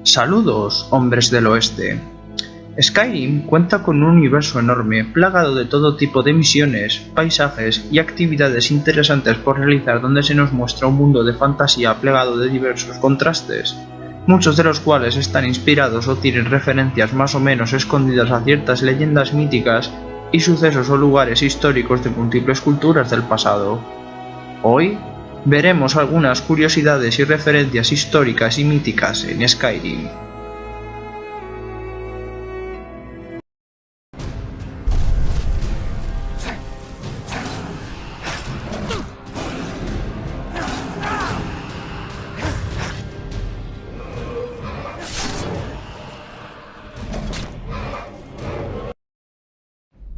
Saludos, hombres del oeste. Skyrim cuenta con un universo enorme, plagado de todo tipo de misiones, paisajes y actividades interesantes por realizar, donde se nos muestra un mundo de fantasía plagado de diversos contrastes, muchos de los cuales están inspirados o tienen referencias más o menos escondidas a ciertas leyendas míticas y sucesos o lugares históricos de múltiples culturas del pasado. Hoy veremos algunas curiosidades y referencias históricas y míticas en Skyrim.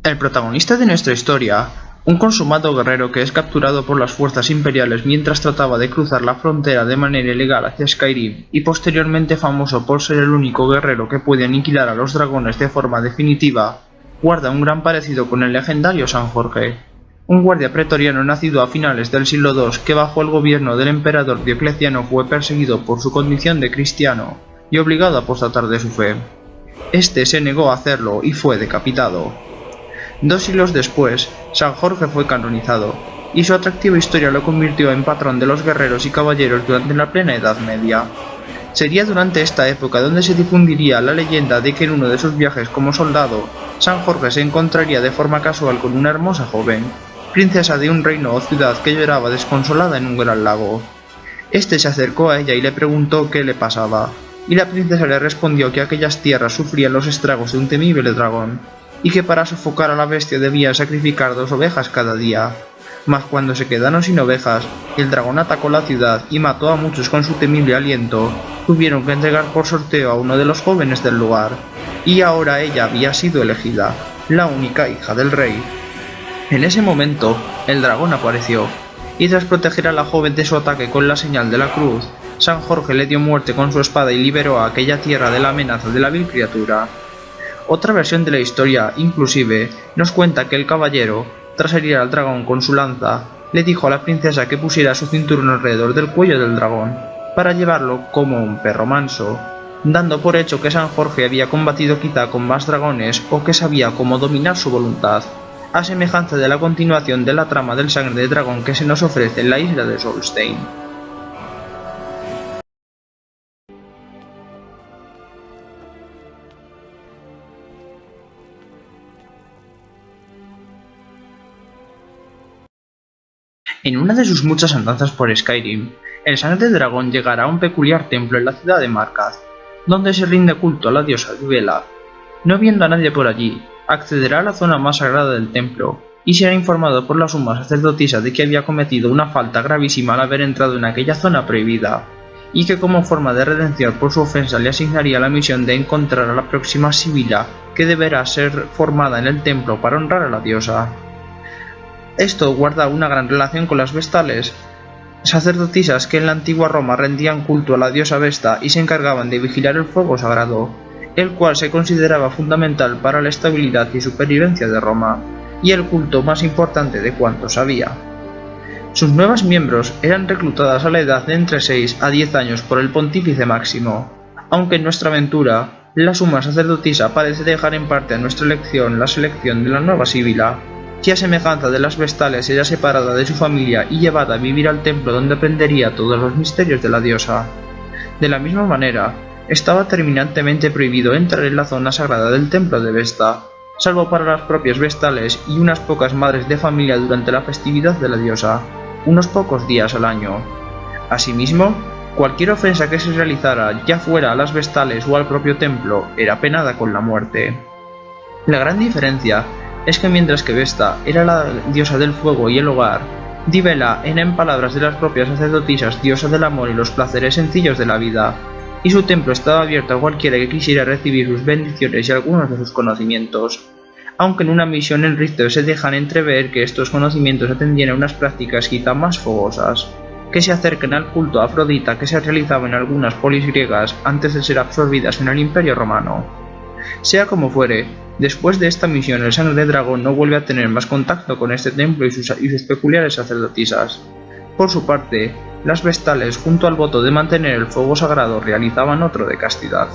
El protagonista de nuestra historia, un consumado guerrero que es capturado por las fuerzas imperiales mientras trataba de cruzar la frontera de manera ilegal hacia Skyrim, y posteriormente famoso por ser el único guerrero que puede aniquilar a los dragones de forma definitiva, guarda un gran parecido con el legendario San Jorge, un guardia pretoriano nacido a finales del siglo II que bajo el gobierno del emperador Diocleciano fue perseguido por su condición de cristiano y obligado a apostatar de su fe. Este se negó a hacerlo y fue decapitado. 2 siglos después, San Jorge fue canonizado, y su atractiva historia lo convirtió en patrón de los guerreros y caballeros durante la plena Edad Media. Sería durante esta época donde se difundiría la leyenda de que en uno de sus viajes como soldado, San Jorge se encontraría de forma casual con una hermosa joven, princesa de un reino o ciudad que lloraba desconsolada en un gran lago. Este se acercó a ella y le preguntó qué le pasaba, y la princesa le respondió que aquellas tierras sufrían los estragos de un temible dragón, y que para sofocar a la bestia debían sacrificar 2 ovejas cada día. Mas cuando se quedaron sin ovejas, el dragón atacó la ciudad y mató a muchos con su temible aliento, tuvieron que entregar por sorteo a uno de los jóvenes del lugar, y ahora ella había sido elegida, la única hija del rey. En ese momento, el dragón apareció, y tras proteger a la joven de su ataque con la señal de la cruz, San Jorge le dio muerte con su espada y liberó a aquella tierra de la amenaza de la vil criatura. Otra versión de la historia, inclusive, nos cuenta que el caballero, tras herir al dragón con su lanza, le dijo a la princesa que pusiera su cinturón alrededor del cuello del dragón, para llevarlo como un perro manso, dando por hecho que San Jorge había combatido quizá con más dragones o que sabía cómo dominar su voluntad, a semejanza de la continuación de la trama del sangre de dragón que se nos ofrece en la isla de Solstheim. En una de sus muchas andanzas por Skyrim, el Sangre Dragón llegará a un peculiar templo en la ciudad de Markarth, donde se rinde culto a la diosa Vela. No viendo a nadie por allí, accederá a la zona más sagrada del templo, y será informado por la suma sacerdotisa de que había cometido una falta gravísima al haber entrado en aquella zona prohibida, y que como forma de redención por su ofensa le asignaría la misión de encontrar a la próxima sibila que deberá ser formada en el templo para honrar a la diosa. Esto guarda una gran relación con las Vestales, sacerdotisas que en la antigua Roma rendían culto a la diosa Vesta y se encargaban de vigilar el fuego sagrado, el cual se consideraba fundamental para la estabilidad y supervivencia de Roma, y el culto más importante de cuantos había. Sus nuevas miembros eran reclutadas a la edad de entre 6 a 10 años por el pontífice máximo, aunque en nuestra aventura, la suma sacerdotisa parece dejar en parte a nuestra elección la selección de la nueva sibila, que a semejanza de las Vestales era separada de su familia y llevada a vivir al templo donde aprendería todos los misterios de la diosa. De la misma manera, estaba terminantemente prohibido entrar en la zona sagrada del templo de Vesta, salvo para las propias Vestales y unas pocas madres de familia durante la festividad de la diosa, unos pocos días al año. Asimismo, cualquier ofensa que se realizara, ya fuera a las Vestales o al propio templo, era penada con la muerte. La gran diferencia es que mientras que Vesta era la diosa del fuego y el hogar, Vela era en palabras de las propias sacerdotisas diosa del amor y los placeres sencillos de la vida, y su templo estaba abierto a cualquiera que quisiera recibir sus bendiciones y algunos de sus conocimientos, aunque en una misión en Richter se dejan entrever que estos conocimientos atendían a unas prácticas quizá más fogosas, que se acercan al culto a Afrodita que se realizaba en algunas polis griegas antes de ser absorbidas en el Imperio Romano. Sea como fuere, después de esta misión el Sangre Dragón no vuelve a tener más contacto con este templo y sus peculiares sacerdotisas. Por su parte, las vestales, junto al voto de mantener el fuego sagrado, realizaban otro de castidad.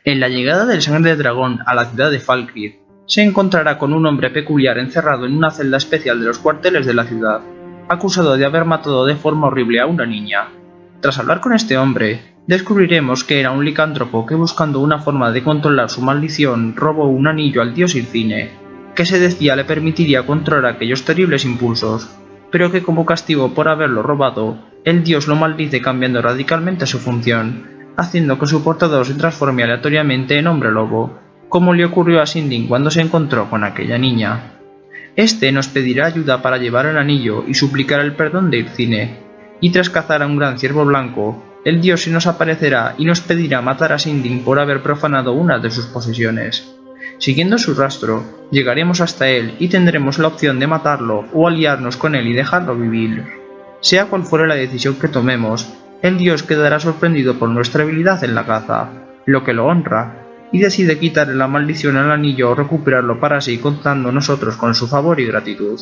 En la llegada del Sangre de Dragón a la ciudad de Falkreath, se encontrará con un hombre peculiar encerrado en una celda especial de los cuarteles de la ciudad, acusado de haber matado de forma horrible a una niña. Tras hablar con este hombre, descubriremos que era un licántropo que, buscando una forma de controlar su maldición, robó un anillo al dios Ircine, que se decía le permitiría controlar aquellos terribles impulsos, pero que como castigo por haberlo robado, el dios lo maldice cambiando radicalmente su función, haciendo que su portador se transforme aleatoriamente en hombre lobo, como le ocurrió a Sinding cuando se encontró con aquella niña. Este nos pedirá ayuda para llevar el anillo y suplicar el perdón de Ircine, y tras cazar a un gran ciervo blanco, el dios se nos aparecerá y nos pedirá matar a Sinding por haber profanado una de sus posesiones. Siguiendo su rastro, llegaremos hasta él y tendremos la opción de matarlo o aliarnos con él y dejarlo vivir. Sea cual fuere la decisión que tomemos, el dios quedará sorprendido por nuestra habilidad en la caza, lo que lo honra, y decide quitarle la maldición al anillo o recuperarlo para sí, contando nosotros con su favor y gratitud.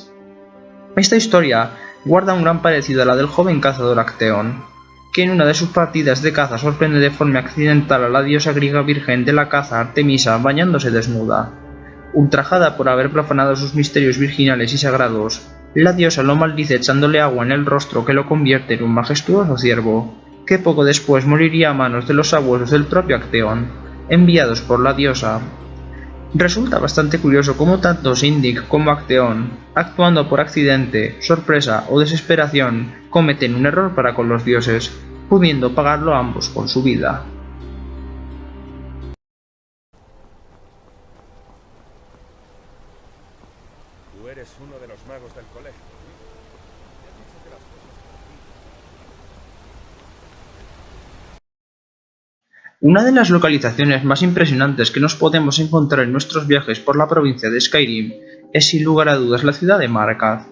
Esta historia guarda un gran parecido a la del joven cazador Acteón, que en una de sus partidas de caza sorprende de forma accidental a la diosa griega virgen de la caza Artemisa bañándose desnuda. Ultrajada por haber profanado sus misterios virginales y sagrados, la diosa lo maldice echándole agua en el rostro que lo convierte en un majestuoso ciervo, que poco después moriría a manos de los sabuesos del propio Acteón, enviados por la diosa. Resulta bastante curioso cómo tanto Sinding como Acteón, actuando por accidente, sorpresa o desesperación, cometen un error para con los dioses, pudiendo pagarlo ambos con su vida. Tú eres uno de los magos del colegio. Una de las localizaciones más impresionantes que nos podemos encontrar en nuestros viajes por la provincia de Skyrim es sin lugar a dudas la ciudad de Markarth,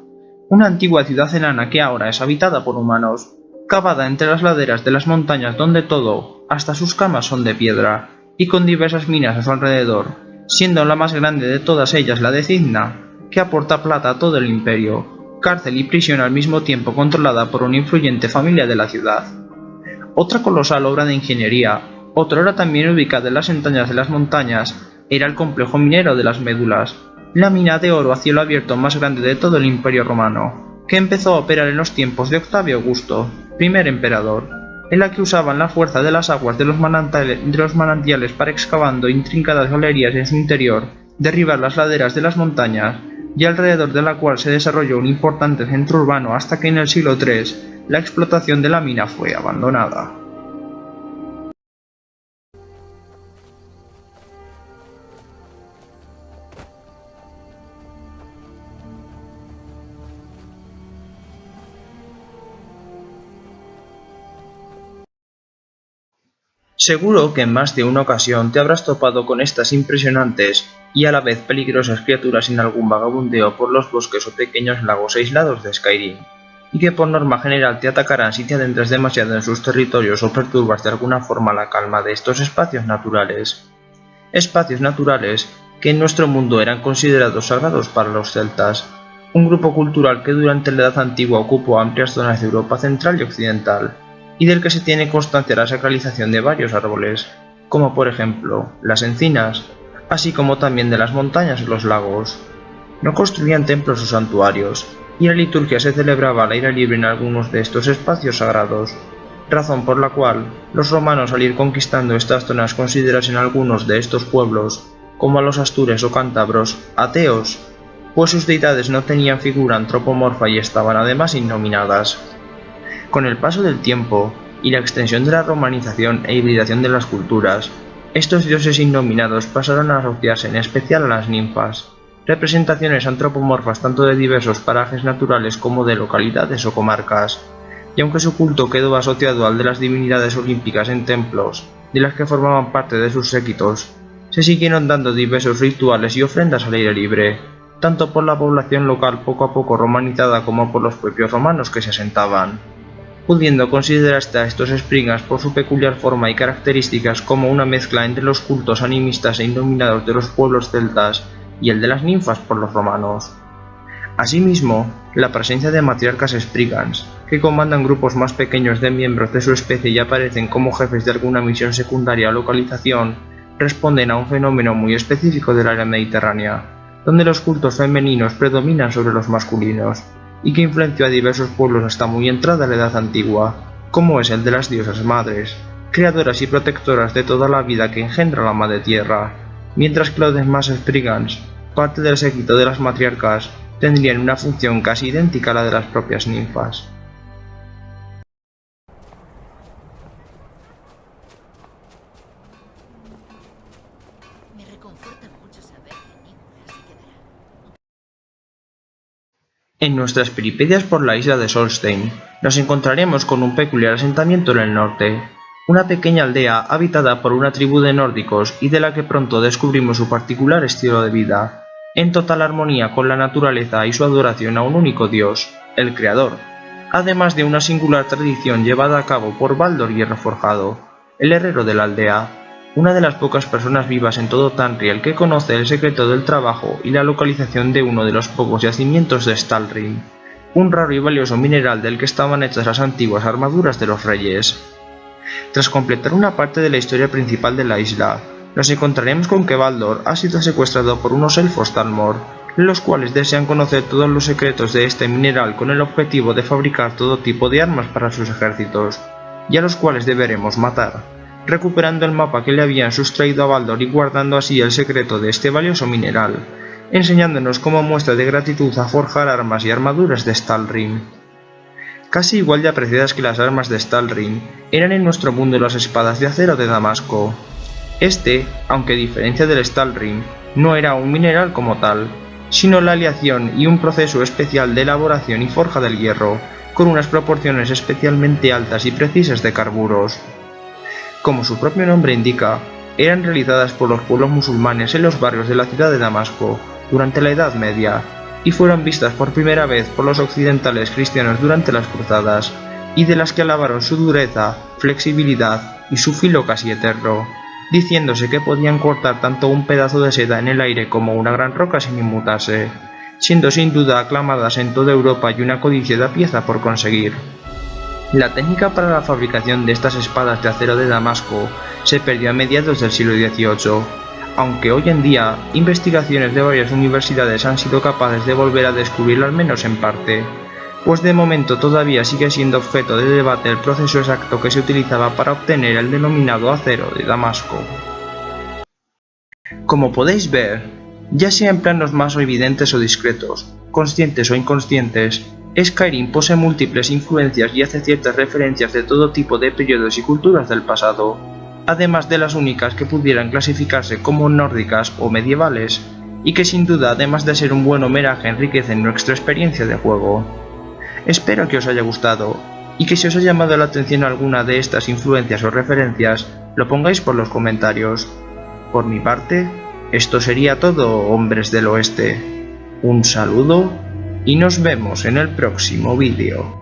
una antigua ciudad enana que ahora es habitada por humanos, cavada entre las laderas de las montañas donde todo, hasta sus camas, son de piedra, y con diversas minas a su alrededor, siendo la más grande de todas ellas la de Cigna, que aporta plata a todo el imperio, cárcel y prisión al mismo tiempo controlada por una influyente familia de la ciudad. Otra colosal obra de ingeniería, otrora también ubicada en las entrañas de las montañas, era el complejo minero de las Médulas, la mina de oro a cielo abierto más grande de todo el Imperio Romano, que empezó a operar en los tiempos de Octavio Augusto, primer emperador, en la que usaban la fuerza de las aguas de los manantiales para, excavando intrincadas galerías en su interior, derribar las laderas de las montañas, y alrededor de la cual se desarrolló un importante centro urbano hasta que en el siglo III la explotación de la mina fue abandonada. Seguro que en más de una ocasión te habrás topado con estas impresionantes y a la vez peligrosas criaturas en algún vagabundeo por los bosques o pequeños lagos aislados de Skyrim, y que por norma general te atacarán si te adentras demasiado en sus territorios o perturbas de alguna forma la calma de estos espacios naturales. Espacios naturales que en nuestro mundo eran considerados sagrados para los celtas, un grupo cultural que durante la Edad Antigua ocupó amplias zonas de Europa central y occidental, y del que se tiene constancia la sacralización de varios árboles, como por ejemplo las encinas, así como también de las montañas o los lagos. No construían templos o santuarios, y la liturgia se celebraba al aire libre en algunos de estos espacios sagrados, razón por la cual los romanos al ir conquistando estas zonas considerasen algunos de estos pueblos, como a los astures o cántabros, ateos, pues sus deidades no tenían figura antropomorfa y estaban además innominadas. Con el paso del tiempo y la extensión de la romanización e hibridación de las culturas, estos dioses innominados pasaron a asociarse en especial a las ninfas, representaciones antropomorfas tanto de diversos parajes naturales como de localidades o comarcas, y aunque su culto quedó asociado al de las divinidades olímpicas en templos, de las que formaban parte de sus séquitos, se siguieron dando diversos rituales y ofrendas al aire libre, tanto por la población local poco a poco romanizada como por los propios romanos que se asentaban, pudiendo considerarse a estos Sprigans por su peculiar forma y características como una mezcla entre los cultos animistas e iluminados de los pueblos celtas y el de las ninfas por los romanos. Asimismo, la presencia de matriarcas Sprigans, que comandan grupos más pequeños de miembros de su especie y aparecen como jefes de alguna misión secundaria o localización, responden a un fenómeno muy específico del área mediterránea, donde los cultos femeninos predominan sobre los masculinos, y que influenció a diversos pueblos hasta muy entrada la Edad Antigua, como es el de las diosas madres, creadoras y protectoras de toda la vida que engendra la madre tierra, mientras que los demás Sprigans, parte del séquito de las matriarcas, tendrían una función casi idéntica a la de las propias ninfas. Me reconforta mucho saber que Nicolas se quedará. En nuestras peripecias por la isla de Solstein, nos encontraremos con un peculiar asentamiento en el norte, una pequeña aldea habitada por una tribu de nórdicos y de la que pronto descubrimos su particular estilo de vida, en total armonía con la naturaleza y su adoración a un único dios, el Creador, además de una singular tradición llevada a cabo por Baldur Hierro Forjado, el herrero de la aldea, una de las pocas personas vivas en todo Tamriel que conoce el secreto del trabajo y la localización de uno de los pocos yacimientos de Stalhrim, un raro y valioso mineral del que estaban hechas las antiguas armaduras de los reyes. Tras completar una parte de la historia principal de la isla, nos encontraremos con que Baldur ha sido secuestrado por unos elfos Talmor, los cuales desean conocer todos los secretos de este mineral con el objetivo de fabricar todo tipo de armas para sus ejércitos, y a los cuales deberemos matar, recuperando el mapa que le habían sustraído a Baldur y guardando así el secreto de este valioso mineral, enseñándonos como muestra de gratitud a forjar armas y armaduras de Stalhrim. Casi igual de apreciadas que las armas de Stalhrim, eran en nuestro mundo las espadas de acero de Damasco. Este, aunque a diferencia del Stalhrim, no era un mineral como tal, sino la aleación y un proceso especial de elaboración y forja del hierro, con unas proporciones especialmente altas y precisas de carburos. Como su propio nombre indica, eran realizadas por los pueblos musulmanes en los barrios de la ciudad de Damasco durante la Edad Media, y fueron vistas por primera vez por los occidentales cristianos durante las cruzadas, y de las que alabaron su dureza, flexibilidad y su filo casi eterno, diciéndose que podían cortar tanto un pedazo de seda en el aire como una gran roca sin inmutarse, siendo sin duda aclamadas en toda Europa y una codiciada pieza por conseguir. La técnica para la fabricación de estas espadas de acero de Damasco se perdió a mediados del siglo XVIII, aunque hoy en día investigaciones de varias universidades han sido capaces de volver a descubrirlo al menos en parte, pues de momento todavía sigue siendo objeto de debate el proceso exacto que se utilizaba para obtener el denominado acero de Damasco. Como podéis ver, ya sea en planos más evidentes o discretos, conscientes o inconscientes, Skyrim posee múltiples influencias y hace ciertas referencias de todo tipo de periodos y culturas del pasado, además de las únicas que pudieran clasificarse como nórdicas o medievales, y que sin duda, además de ser un buen homenaje, enriquecen nuestra experiencia de juego. Espero que os haya gustado, y que si os ha llamado la atención alguna de estas influencias o referencias, lo pongáis por los comentarios. Por mi parte, esto sería todo, hombres del oeste. Un saludo, y nos vemos en el próximo vídeo.